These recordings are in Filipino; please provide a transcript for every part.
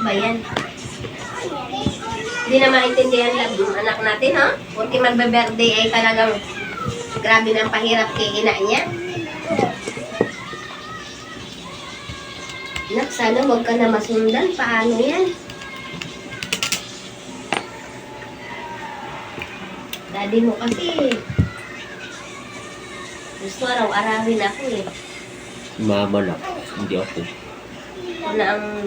ba yan? Hindi na maintindihan lang yung anak natin, ha? Porque magbe-birthday ay talagang grabe ng pahirap kay ina niya. Nak, sana huwag ka na masundan. Paano yan? Daddy mo kasi gusto araw-arawin ako eh. Mama na. Hindi ako. Ito na ang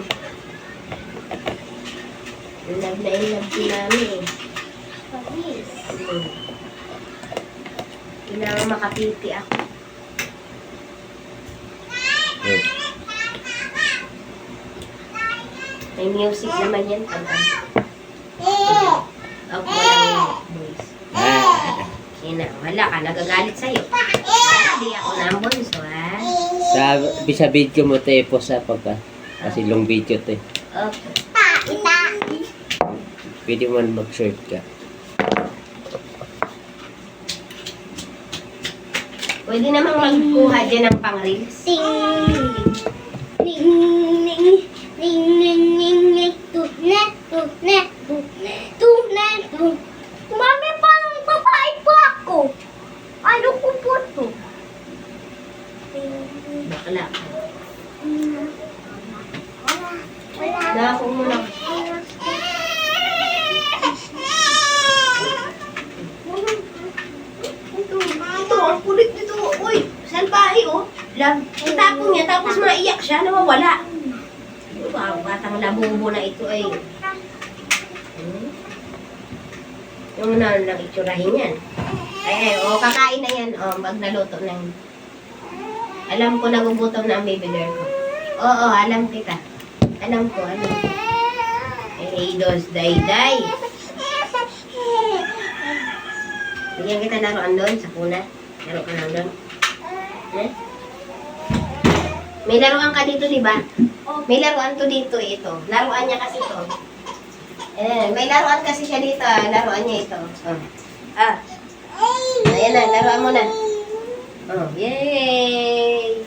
love na in-love si mami eh. Kailangan makapiti ako. Eh. May music naman yan. Ako walang voice. Kina, wala ka, nagagalit sa'yo. Hindi ako na ang bunso, ha? Sa video mo tayo po sa pagka. Kasi long video tayo. Okay. Pwede mo mag-short ka. Pwede namang magkuha dyan ng pang-reels. Mami, parang babae pa ako. Ano ko po to? Bakla. Wala. Dako muna. Ito, ang kulit nito. Uy, salbahe, oh. Itapon niya, tapos maiyak siya, nawawala. Wow, batang labubo na ito ay. Yung na lang itsurahin yan. Ay, kakain na yan. Pag naluto na yan. Alam ko nagugutom na ang baby girl ko. Oo, alam kita. Alam ko. Hey, dos, day. Bigyan kita laruan doon sa kuna. Laro ka lang doon. Eh? May laruan ka dito, di ba? May laruan to dito, ito. Laruan niya kasi to. May laruan kasi siya dito. Laruan niya ito. Ayan na, laruan mo na. Yay!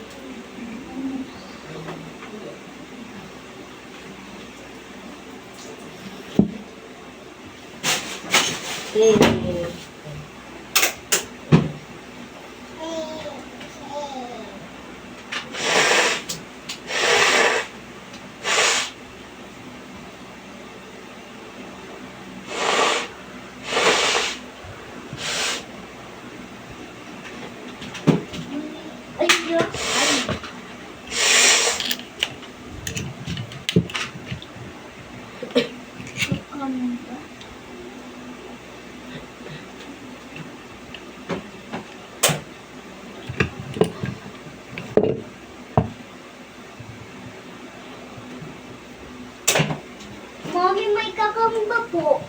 Yay! Mami, may kakamba po.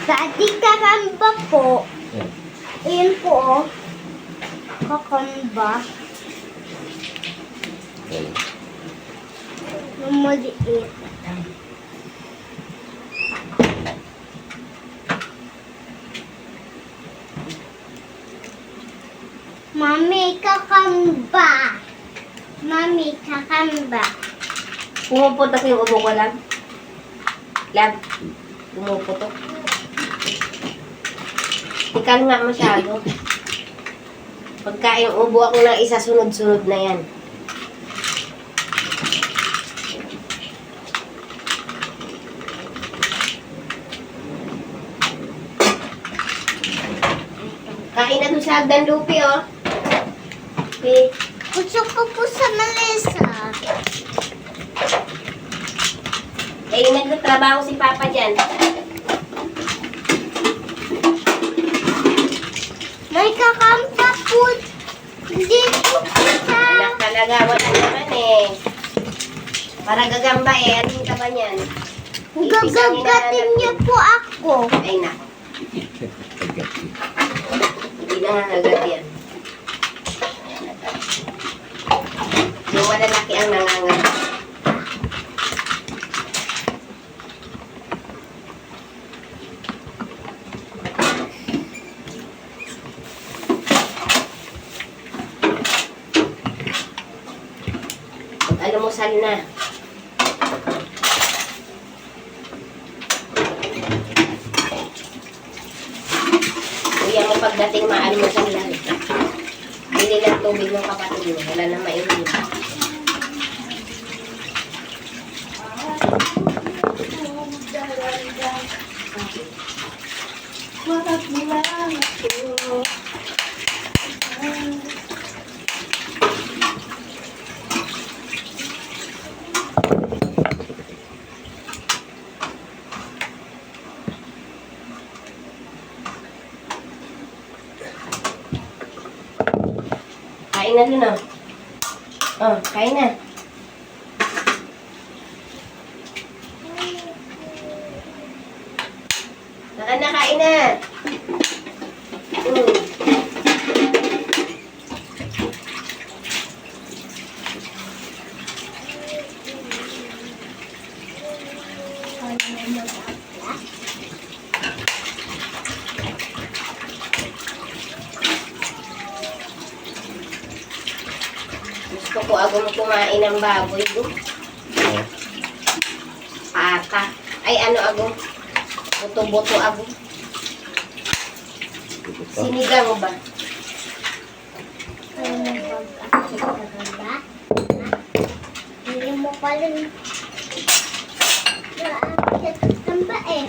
Daddy, kakamba po. Ayan po, oh. Kakamba. Yung maliit. Mami, kakamba. Mami, kakamba. Pumuputok yung ubo ko lang. Pumuputok. Ikan nga masyado. Pagka yung ubo ako ng isa, sunod-sunod na yan. Kain na doon sa Hagdan Lupi, oh. Okay. Gusto ko po sa Melissa. Eh, nagtatrabaho si Papa dyan. May kakampa po. Hindi po sa... Anak talaga, wala naman eh. Para gagamba eh, ano ka ba niyan? Gagagatin niyo po ako. Ay, nako. Hindi na nga agad yan. Yung malalaki ang nangangat. Almusal na. Kuya mo pagdating maalmusal lang. Bili lang tubig ng kapatid mo. Wala na mainit. Kain na dun, oh. Oh, kain na. Saka na, kain na. Gusto ko agong kumain ng baboy, do. Pata. Ay, ano agong? Buto-buto agong. Sinigang ba? Hindi mo pala ang ba eh.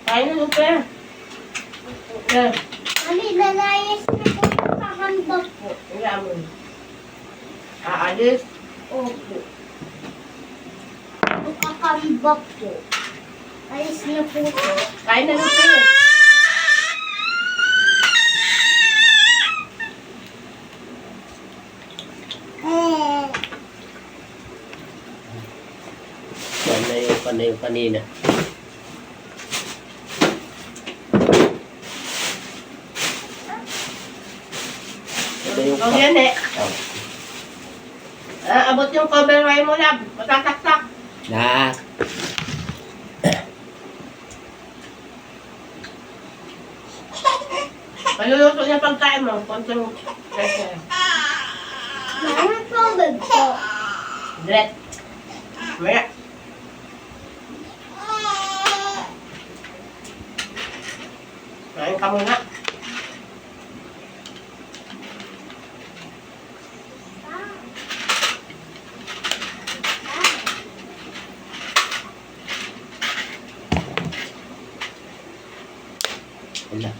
Kain na, Lupe. Yeah. Mami, lalayas na po yung kakamba po. Wala mo. Aalis. Opo. Yung kakamba po. Alis na po po. Kain na, Lupe. Paano yung kanina? Ito yung Huwag yan eh. Oh. Abot yung cover wire mo, lab. Matataktak. Na. Maluluto niya pagkain mo. Konting pressure. Ano tubig po? Dret. Maya. Kain ka muna. Wala.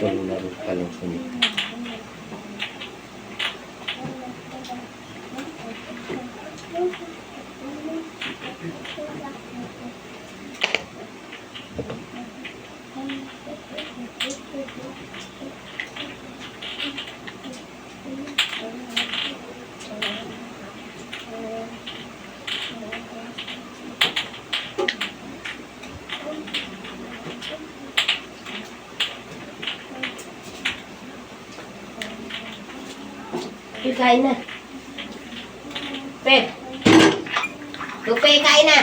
Tulong na rin pala sa inyo. Lupe, kain na. Lupe. Lupe, kain na.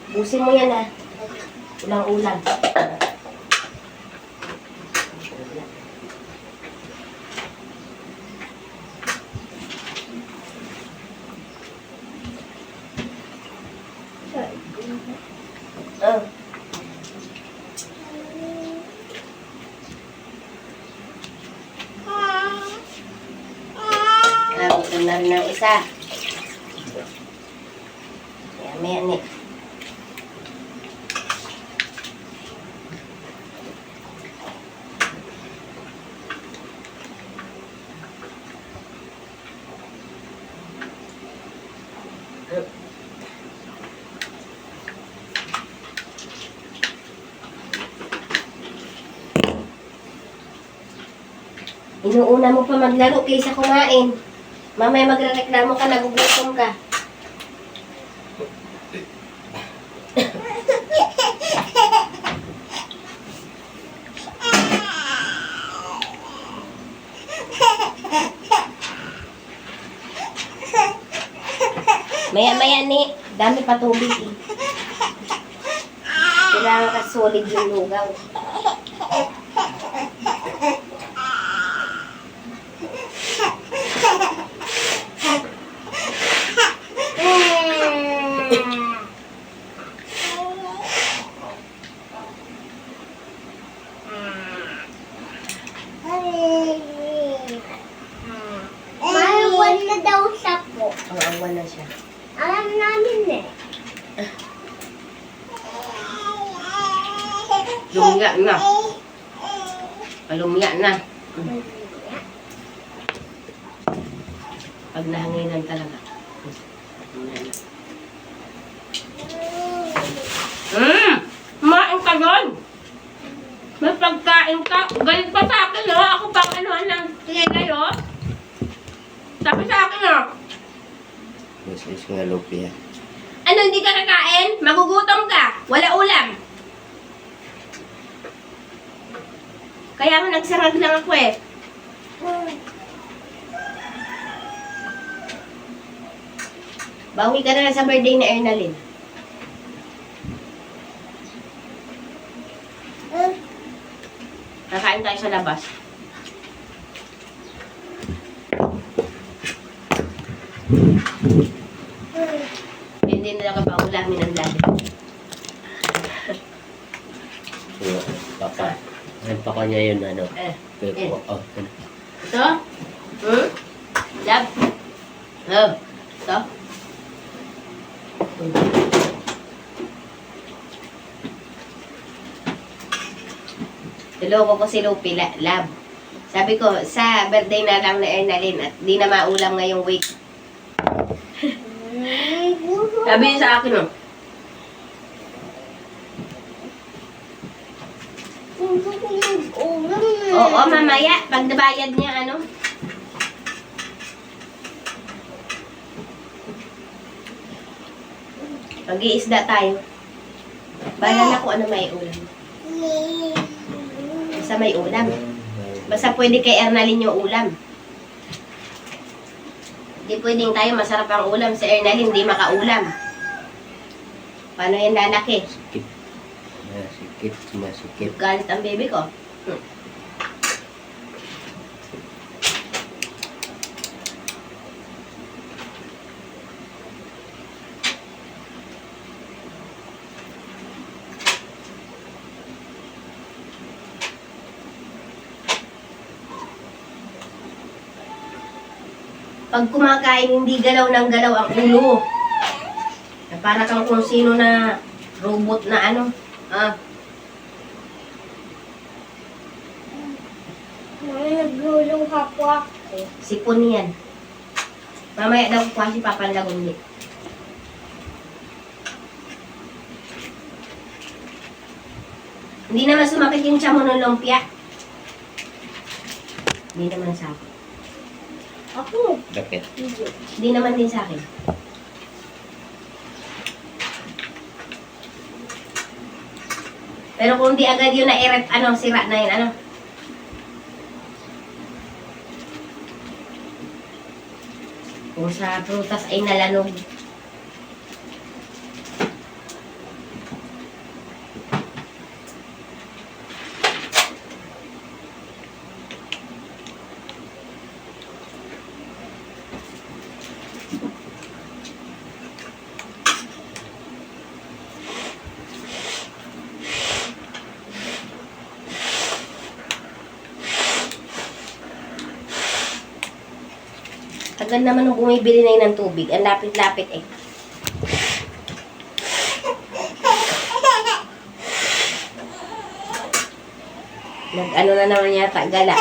Busin mo yan, ha. Ulang-ulang. Oh. Ito na rin ang isa. Yan, eh. Inuuna mo pa maglaro kaysa kumain. Mamaya magrereklamo ka, nagugutom ka. Maya-maya ni, dami pa tubig eh. Kailangan ka solid yung lugaw. Mahawan na daw siya po. Ang awan na siya. Alam namin eh. Lumya na. Lumya na. Pag nahanginan talaga. Kumain ka doon. May pagkain ka. Galit pa sa akin, no? Ako pang anuhan ng tingay, oh. Sabi sa akin, oh. Mas nga Lupe, ha. Ano, hindi ka kakain? Magugutom ka. Wala ulam. Kaya nga nagsarag lang ako, eh. Bawi ka na lang sa birthday na Ernalyn. Kakain tayo sa labas. Hindi na lang kapaulamin ang dali. Papa. Ano pa kanya yun, ano? Pero, oh, ano? Ito? Lab? Oh. Ito? Tuloko ko si Lupe, lab. Sabi ko, sa birthday na lang na Ernalyn at di na maulam ngayong week. Sabi niya sa akin, oh. Oo, mamaya. Pag nabayad niya, ano? Mag-iisda tayo. Bahala ko ano may ulam. Basta may ulam. Basta pwede kay Ernalyn yung ulam. Hindi pwedeng tayo masarap ang ulam. Si Ernalyn hindi makaulam. Paano yan lalaki? Sikip. Masikip, masikip. Galit ang baby ko. Pag kumakain, hindi galaw ng galaw ang ulo. Na para kang kung sino na robot na ano. Ah, Nagluluha po ako. sipon yan. Mamaya daw kuha si Papa Lagundi. Hindi naman sumakit yung tiyan mo ng lumpia. Hindi naman sa akin. Ako. Bakit? Hindi naman din sa akin. Pero kung di agad yun na-erep, ano, sira na yun, ano. Kung sa prutas ay nalanog. Tagal naman nung bumibili na yun ng tubig. Ang lapit-lapit eh. Nag-ano na naman yata, gala.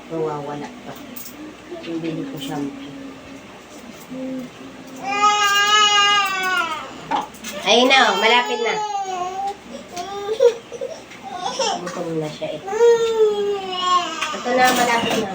Nawawala pa. Bibili ko shampoo. Ayun na, oh, malapit na. Gutom na siya eh. Ito na, malapit na.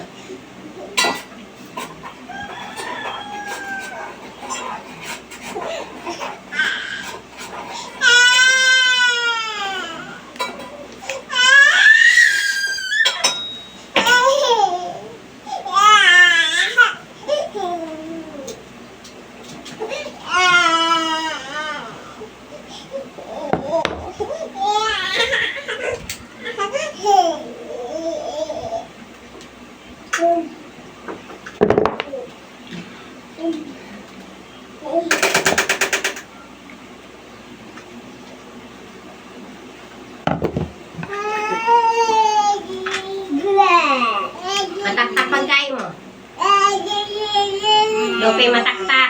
Mataktak pagkain mo. Lope, mataktak.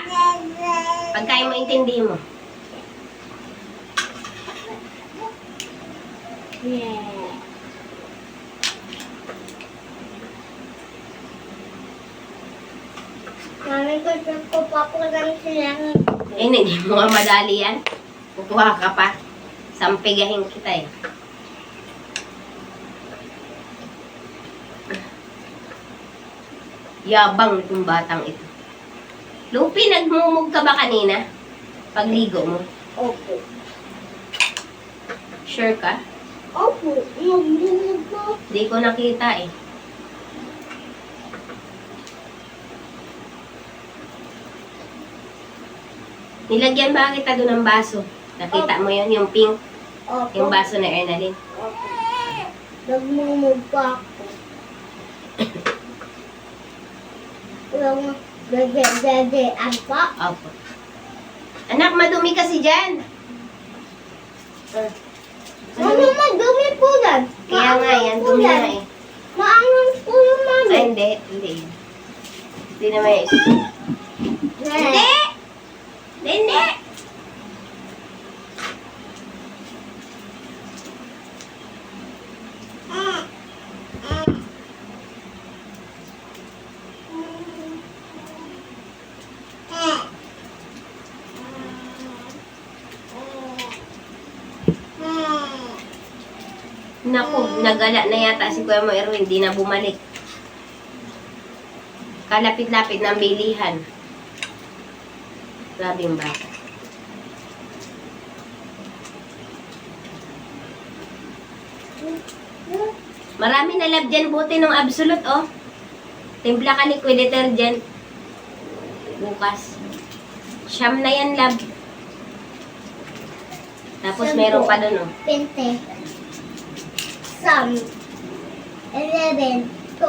Pagkain mo, intindi mo. Mami ko pa po lang silang. Eh, hindi mo nga madali yan. Kukuha ka pa. Sampigahin kita eh. Yabang itong batang ito. Lupi, nagmumug ka ba kanina? Pagligo mo? Opo. Sure ka? Opo. Nagbumog po. Hindi ko nakita eh. Nilagyan ba kita doon ng baso? Nakita mo yun, yung pink, Opo. yung baso na Ernalyn. Opo. Nagmumog pa ako. Yung dede, apa? Opo. Anak, madumi kasi dyan. Ano madumi po yan? Kaya nga, yan, dumi na eh. Maangon po yung mami. Ay, hindi. Hindi yan. Hindi naman yan. Hindi! Hindi! naku, nagala na yata si Kuya mo Erwin, di na bumalik. Kalapit-lapit ng bilihan. Grabe yung bata. Marami na lab dyan, buti nung Absolute, oh. Timpla ka liquid detergent. Bukas. Siyam na yan, lab. Tapos meron pa dun, oh. 20. Some. 11. 2.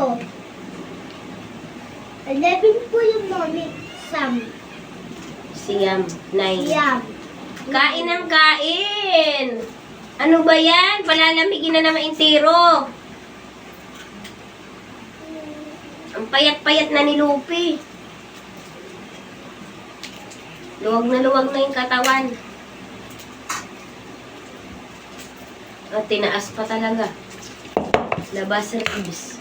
11 po yung mami. Some. Siyam. 9. Yum. Kain ng kain! Ano ba yan? Palalamigin na naman intiro. Ang payat-payat na ni Lupi. Luwag na yung katawan. At tinaas pa talaga. Labas ribs.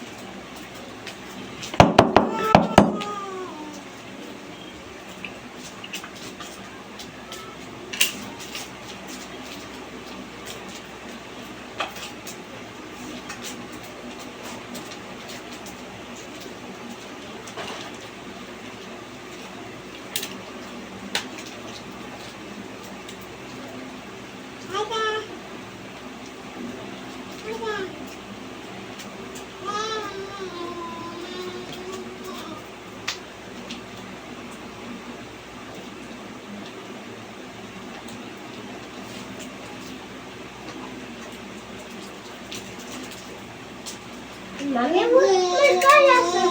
Mami, may kaya sa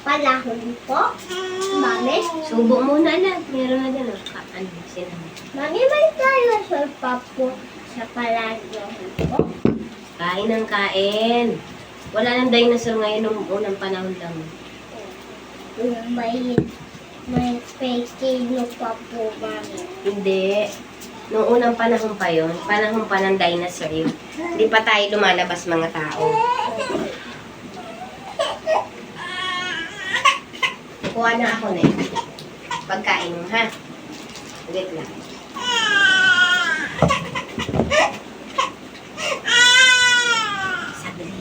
palahon po? Mami? Subo muna lang. Meron na dyan. Ano, sinabi. Mami, may kaya sa papo sa palahon po? Kain ng kain. Wala nang dinosaur ngayon nung unang panahon lang. May pekino pa po, mami. Hindi. Nung unang panahon pa yon, panahon pa ng dinosaur yun. Hindi pa tayo lumalabas mga tao. Kuha na ako na pagkain mo, ha? Wait lang. Saglit.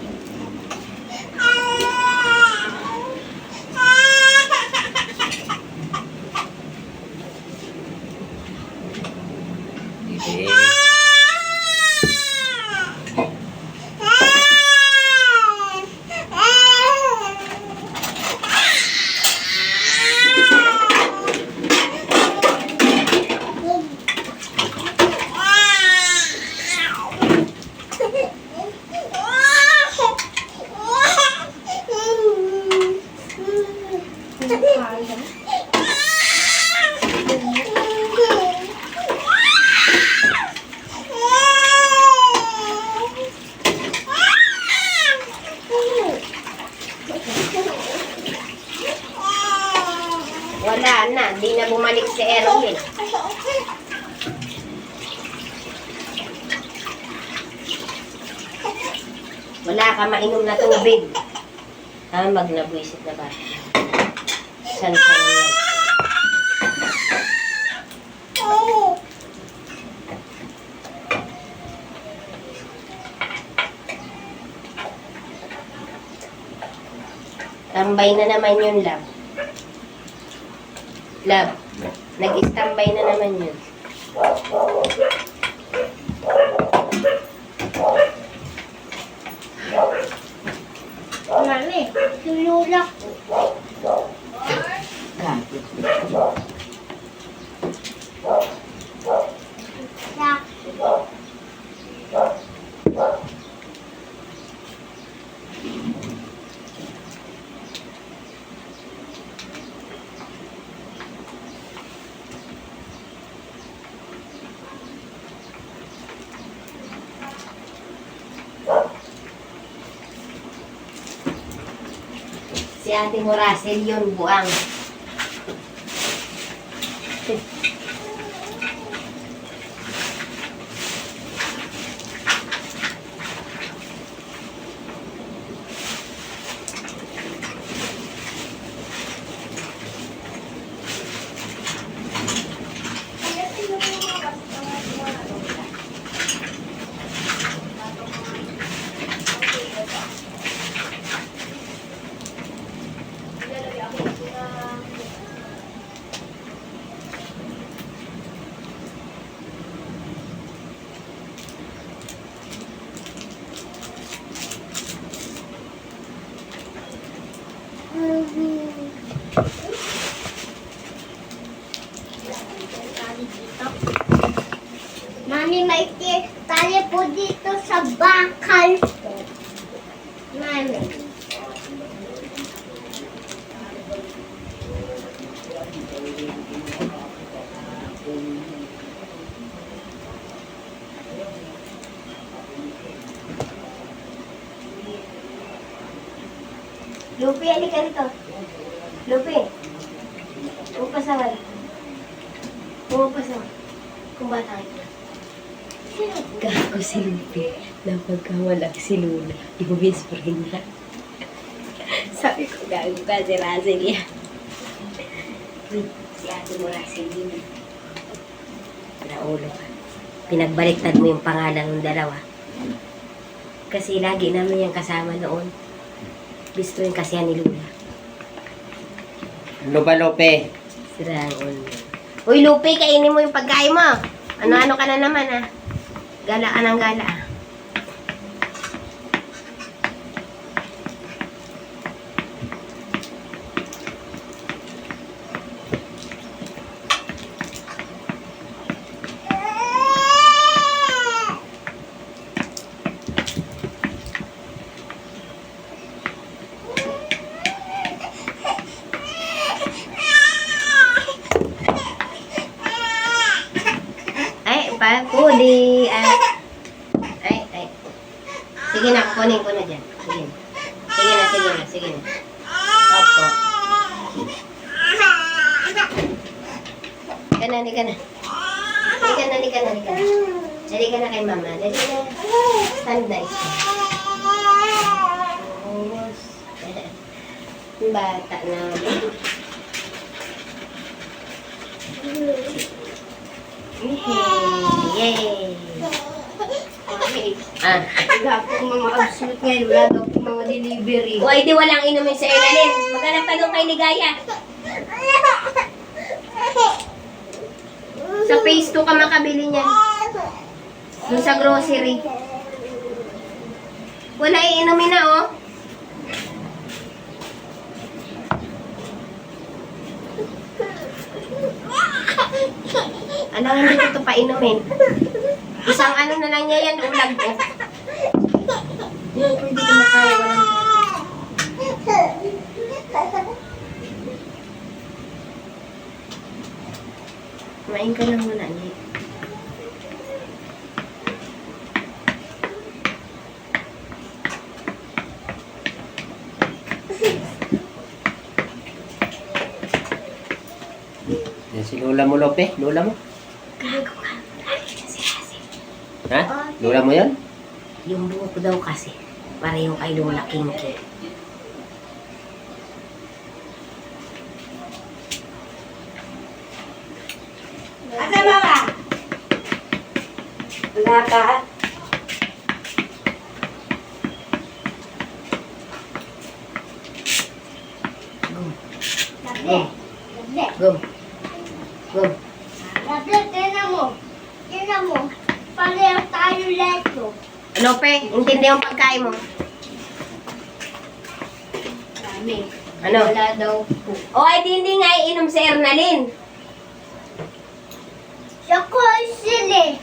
Hindi. Wala na. Di na bumalik si Erwin. Wala ka mainom na tubig. Magnabwisit na ba? San yan? Tambay na naman yun, love. Love, nag-standby na naman yun. Mami, sinulak ko. Sak. Si Ate Horacel yun, buang. Mami, may tali po dito sa bakal ko. Mami. Lupi, halika rito. Lupi. Pumapasawal. Pumapasawal. Kung bata ito. Gago si Lupi. Napagkawala si Luna. Ibubis pa rin na. Sabi ko, gago ka si Russell yan. Si ate mo Russell yun. Naulo ka. Pinagbaliktad mo yung pangalan ng dalawa. Kasi lagi namin yung kasama noon. Gusto rin kasi yan ni Luna. Ano ba, Lope? Sirang ulo. Uy, Lupe, kainin mo yung pagkain mo. Ano-ano ka na naman, ah. Gala ka ng gala, ah. Ay, pagkuli. Ay. Sige na, kukunin ko na dyan. Sige na. Sige na. Opo. Halika na. Halika na kay mama. Dali na. Stand na isa. Bata na. Yay! Okay. Wala po mga absolute ngayon. Wala daw po mga delivery. O, di walang inumin sa ilalim. Maghanap ka doon kay Ligaya. Sa phase 2 ka makabili niyan. Doon sa grocery. Wala iinumin na, oh. Alam, hindi ko ito painumin. Isang ano na lang niya yan, ulag ko. Hindi ko pwede kumakaya, walang kumain ka lang muna, Nick. Yan si Lola mo, Lope. Lola mo. Gago ka. Lagi na si Hasil. Ha? Lola mo yan? Yung buhok daw kasi, pareho kay Lola Kinky. Asa mama? Wala ka? Labi. Go. Go. Labi, tingnan mo. Pareho tayo leto. Lope, intindi yung pagkain mo. Dami. Ano? Wala daw po. O, ay hindi nga iinom si Ernalyn. Siya ko sili.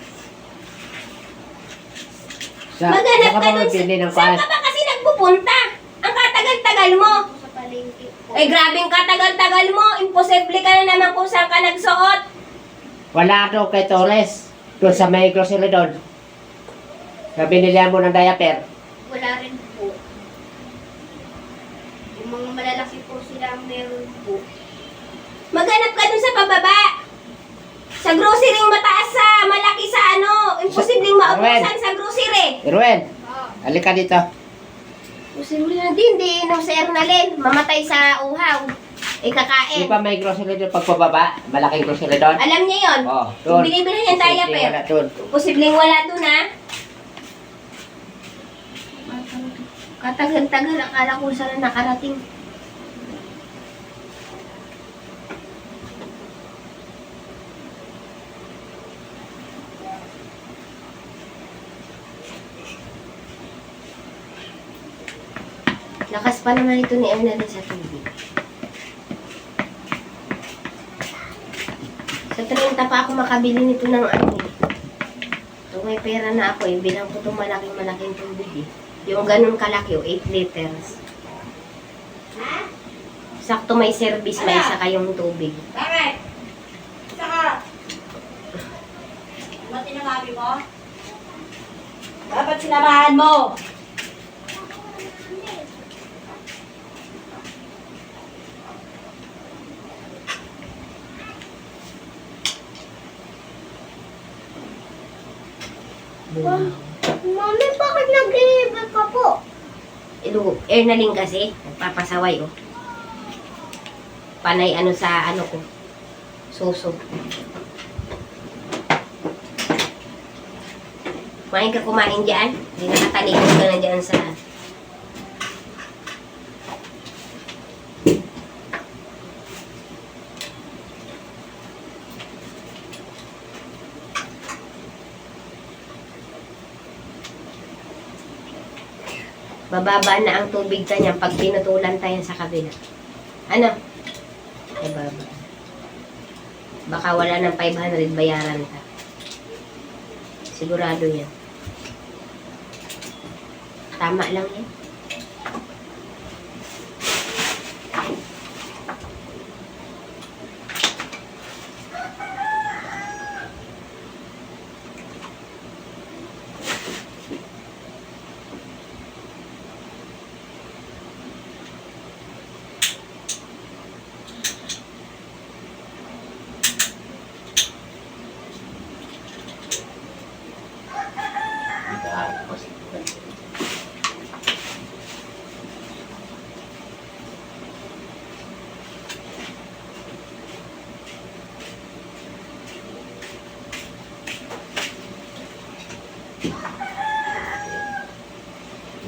Maghanap saka ka ba dun magpili ng saan paas? ka ba kasi nagpupunta? Ang katagal-tagal mo. Sa palengke po. Ay, grabing katagal-tagal mo. Imposible ka na naman kung saan ka nagsuot. Wala daw kay Torres. Doon sa may grocery doon. Na binilihan mo ng diaper. Wala rin po. Yung mga malalaki po sila ang meron po. Maghanap ka dun sa pababa. Sa grocery mataas sa malaki sa ano. Imposibleng maubusan sa grocery. Irwin, halika dito. Imposible na din. Di inom si Ernalyn. Mamatay sa uhaw. Di Ikakain. ba may grocery doon pagpababa? Malaking grocery doon? Alam niya yon. Oo, Kung doon. binibili niya tayo Hindi, pa wala doon. Posibleng wala dun, ha? Katagal-tagal, akala ko saan na nakarating. Lakas pa naman ito ni Ernalyn sa tubig. Sa 30 pa ako makabili nito ng ano eh. So may pera na ako eh. Bilang ko itong malaking tubig eh. Yung ganun kalaki, 8 liters. Sakto may service, may isa kayong tubig. Bakit? Saka, ano tinangabi mo? Dapat sinamahan mo. Mami, bakit nag-iibig ka po? Air na rin kasi. Nagpapasaway oh. Panay ano sa ano ko. Suso. Kumain ka kumain dyan. Hindi nakatalikod ka na dyan sa... Bababa na ang tubig kanya pag pinutulan tayo sa kabila. Ano? Bababa. Baka wala ng 500 bayaran ka. Sigurado yan. Tama lang yan.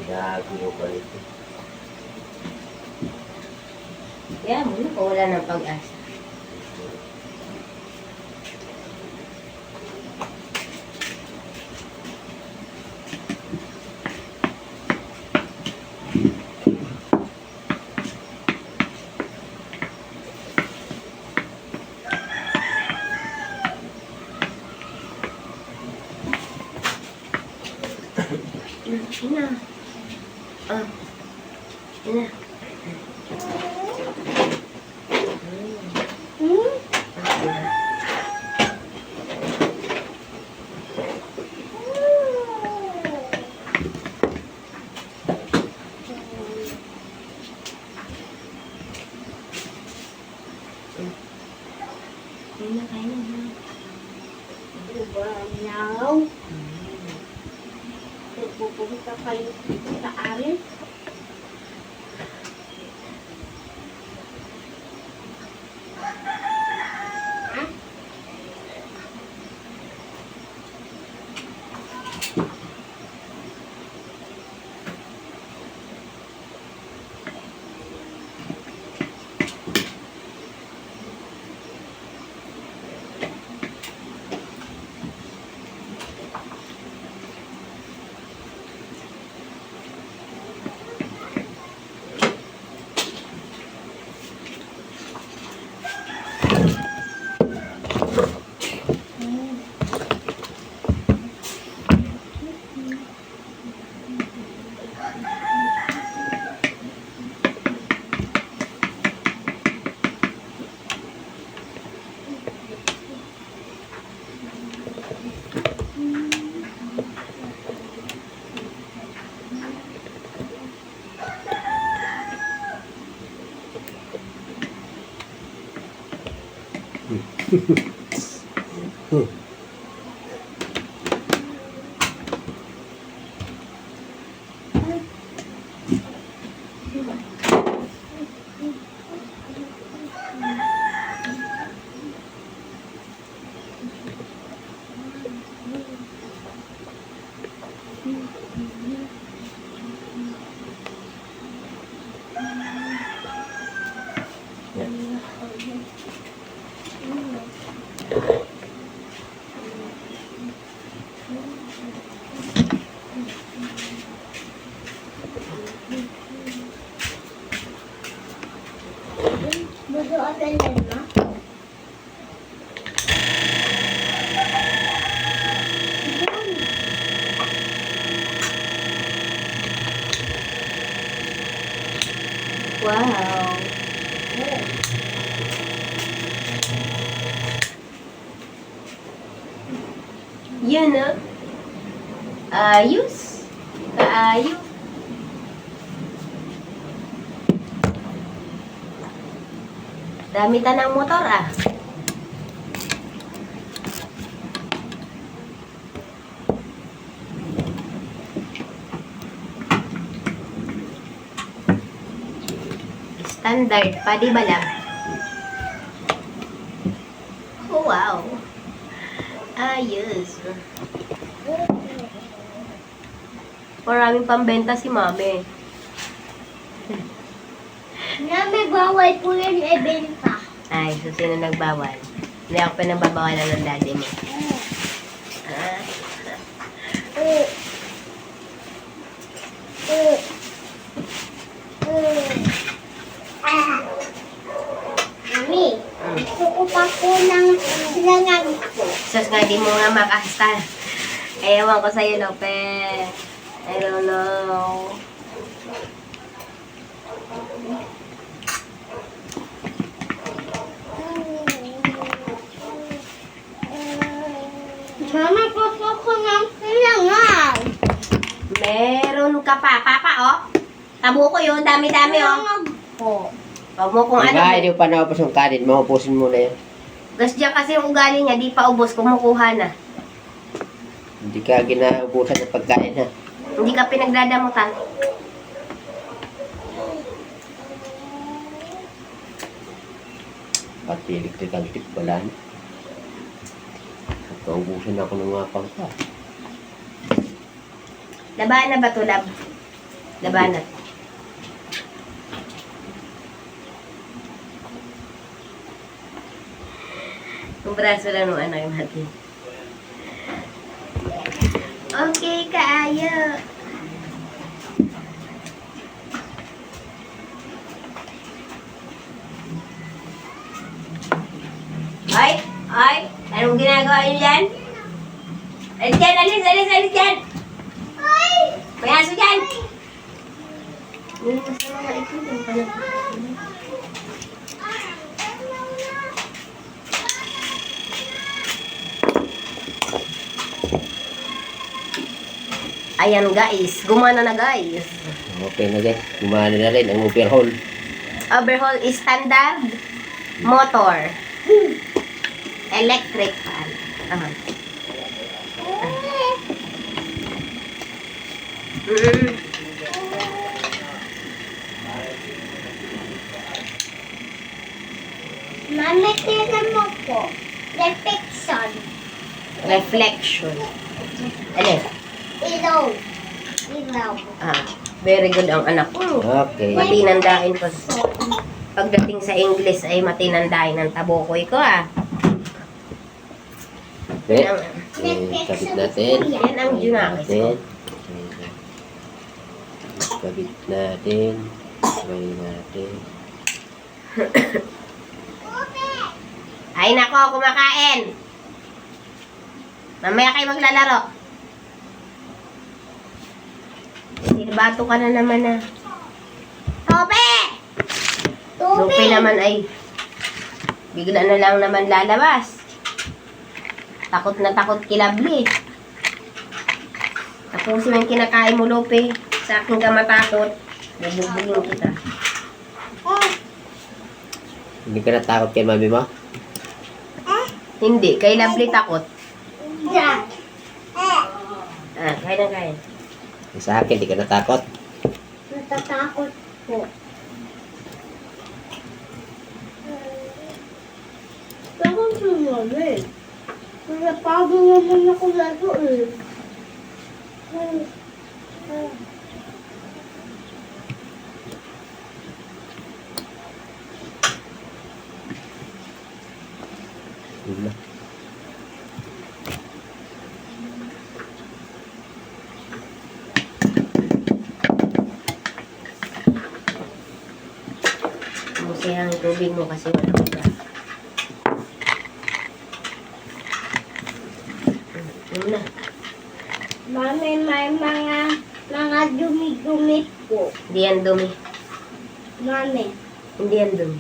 Gago pa ito. Kaya muna kung wala ng pag-asa. Ina. Ah. Ina. Ina, kain na. Diba, now? Pupunta kayo sa amin? Budo ang galing, ma? Wow. Yan ah. Ayos. Kaayos. Dami tanang motor ah. Standard pa, di ba lang? Oh, wow. Ayos. Maraming pambenta si mami. Na may bawal po yan ibenta. Ay, so sino nagbawal? Hindi ako pinagbabawalan ng daddy mo. Ah, Mami, gusto ko pa po ng langan ko. sus nga, di mo nga makasta. Ewan ko sa'yo, Lope. I don't know. Mama, gusto ko ng langan. Meron ka pa. Papa, oh. Tabo ko yun. Dami-dami, oh. Langan po. Huwag mo kung ano. Diba, hindi mo pa naubos yung kanin. Maupusin mo na yun. Gas dyan kasi yung ugali niya, di pa ubos, kumukuha na. Hindi ka ginaubusan ng pagkain ha. Hindi ka pinagdadamutan. Pati electrical tip wala na. Kaubusan ako ng mga pangka. Labanan ba ito, lab? Labanan. Yung braso lang nung anak natin. Okay, kaayo. Ay! Ay! Anong ginagawa niyo dyan? Alis dyan! Alis! Alis! Alis dyan! May aso dyan! May masama nga ito. Yung pala. Ayan guys, gumana na guys. Okay na guys. Gumana na rin ang overhaul. Overhaul is standard motor. Electric fan. Ah. Mm. Mami, tingnan mo po. Reflection. Reflection. Ano? Ilaw. Ilaw. Ah, very good ang anak ko. Okay. Matinandain ko. Pagdating sa English ay matinandain ang tabokoy ko ah. Okay. Yan Kabit natin. yan ang junakis ko. Kabit natin. Sabay natin. Ay nako, kumakain. Mamaya kayo maglalaro. Silbato ka na naman ah. Tope! Lupe Tubig. naman ay bigla na lang naman lalabas. Takot na takot kilabli. Tapusin ang kinakain mo, Lupe. Sa akin ka matakot. Bubugin kita. Hindi ka natakot kay mami mo? Hindi, kay Lovely takot. Diyan. Kain na kain. Sa akin, hindi ka natakot. Natatakot po. Takot mo naman. Napagod naman ako lalo eh. Wala. Kasi ang tubig mo kasi wala ko ba. Yun na. Mami, may mga dumi-dumi po. Di yan dumi. Mami. Hindi yan dun.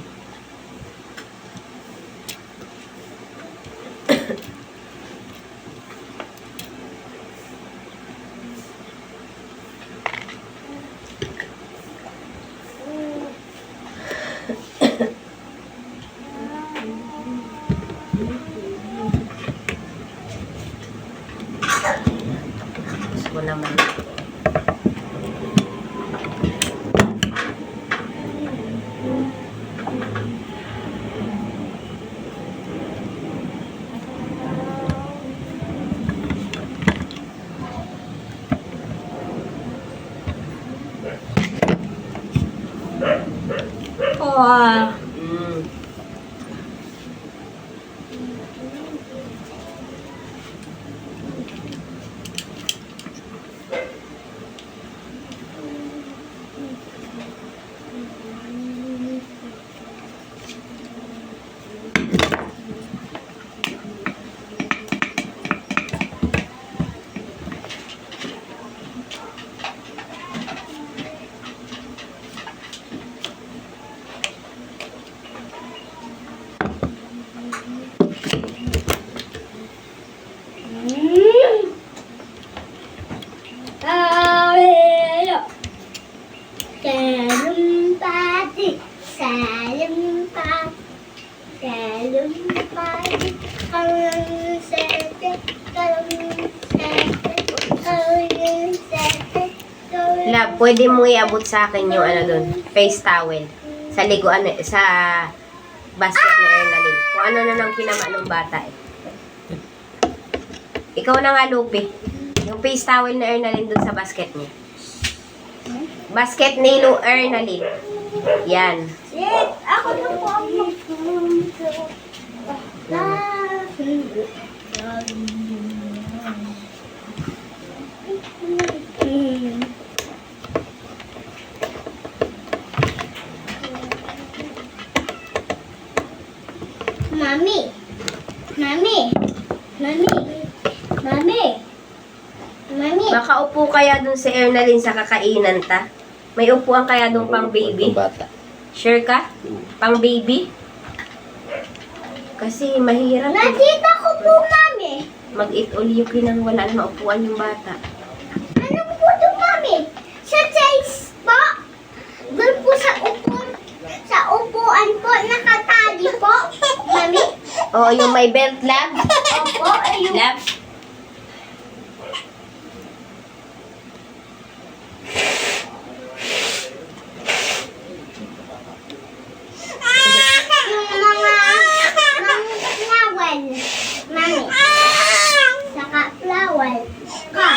Gusto ko naman. Oh. Mm. Salumpati, salumpati, salumpati, kalunsete, Love, pwede mo iabot sa akin yung ano dun, face towel. Sa liguan, sa basket na Ernalyn. Kung ano na nang kinama ng bata eh. Ikaw na nga, Lupi. Yung face towel na Ernalyn dun sa basket niya. Basket ni Ernalyn. Yan. Ako na po ang Mami. Mami. Mami. Mami. Mami. Baka upo kaya dun si Ernalyn sa kakainan ta. May upuan kaya dun pang baby? Bata. Sure ka? Pang baby? Kasi mahirap eh. Nakita ko po, Mami. Mag-eat all you can nang wala na maupuan yung bata. Anong po ito, Mami? Sa chase po? Doon po sa upuan po, nakatali po, Mami? Oo, yung may belt, lab. Opo, ayun. Lab. Yung mga flower, Mami. Saka flower. Ka.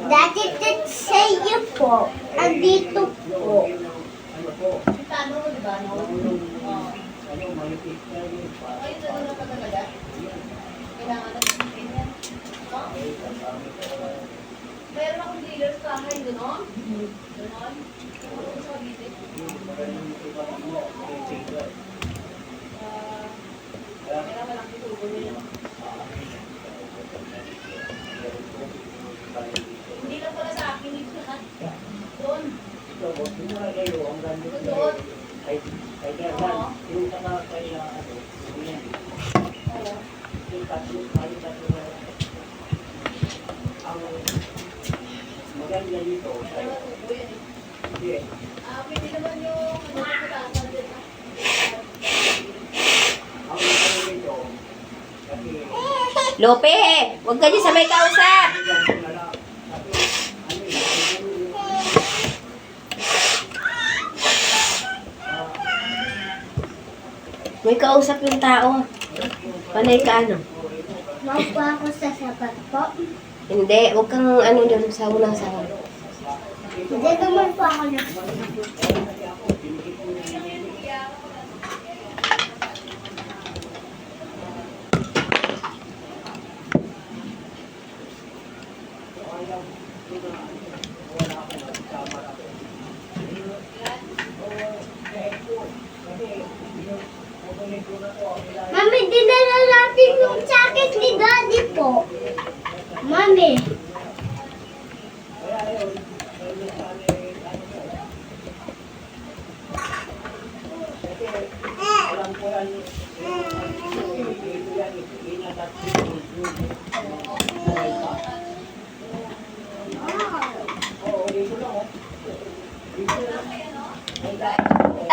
Dati sa iyo po, andito po. Meron akong dealer sa akin, gano'n? Gano'n? Sa bitin. Kailangan malaki tubo nila. Hindi lang pala sa akin ito lahat. Doon. Doon. Maganda dito. Pwede naman yung putasan din. Lope, huwag ka dyan sa may kausap. May kausap yung tao. Panay ka ano? Maupo ako sa sapat po. Hindi, huwag kang ano dyan sa unang sawa. Hindi naman po ako na. Mami, dinala natin yung jacket ni Daddy po. Mami.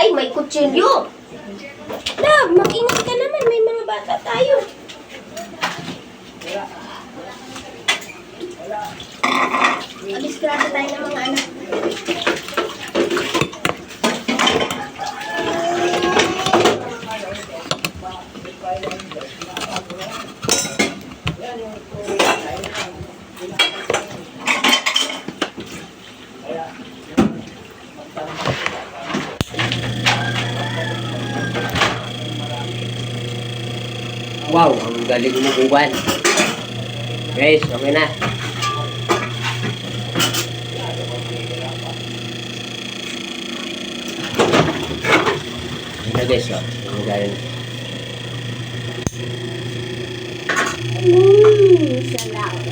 Ay, may kutsilyo! Love, mag-ingat ka naman. May mga bata tayo. Disgrasya tayo ng mga anak. Wow, ang galing mo buwan. Guys, okay na. Ito guys, oh. Ang galing. Salamat.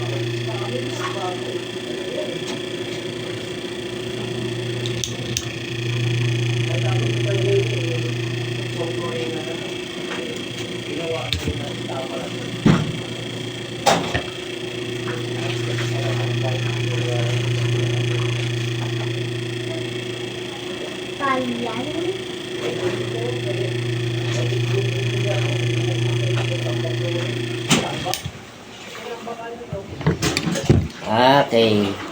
Kalian. Okay.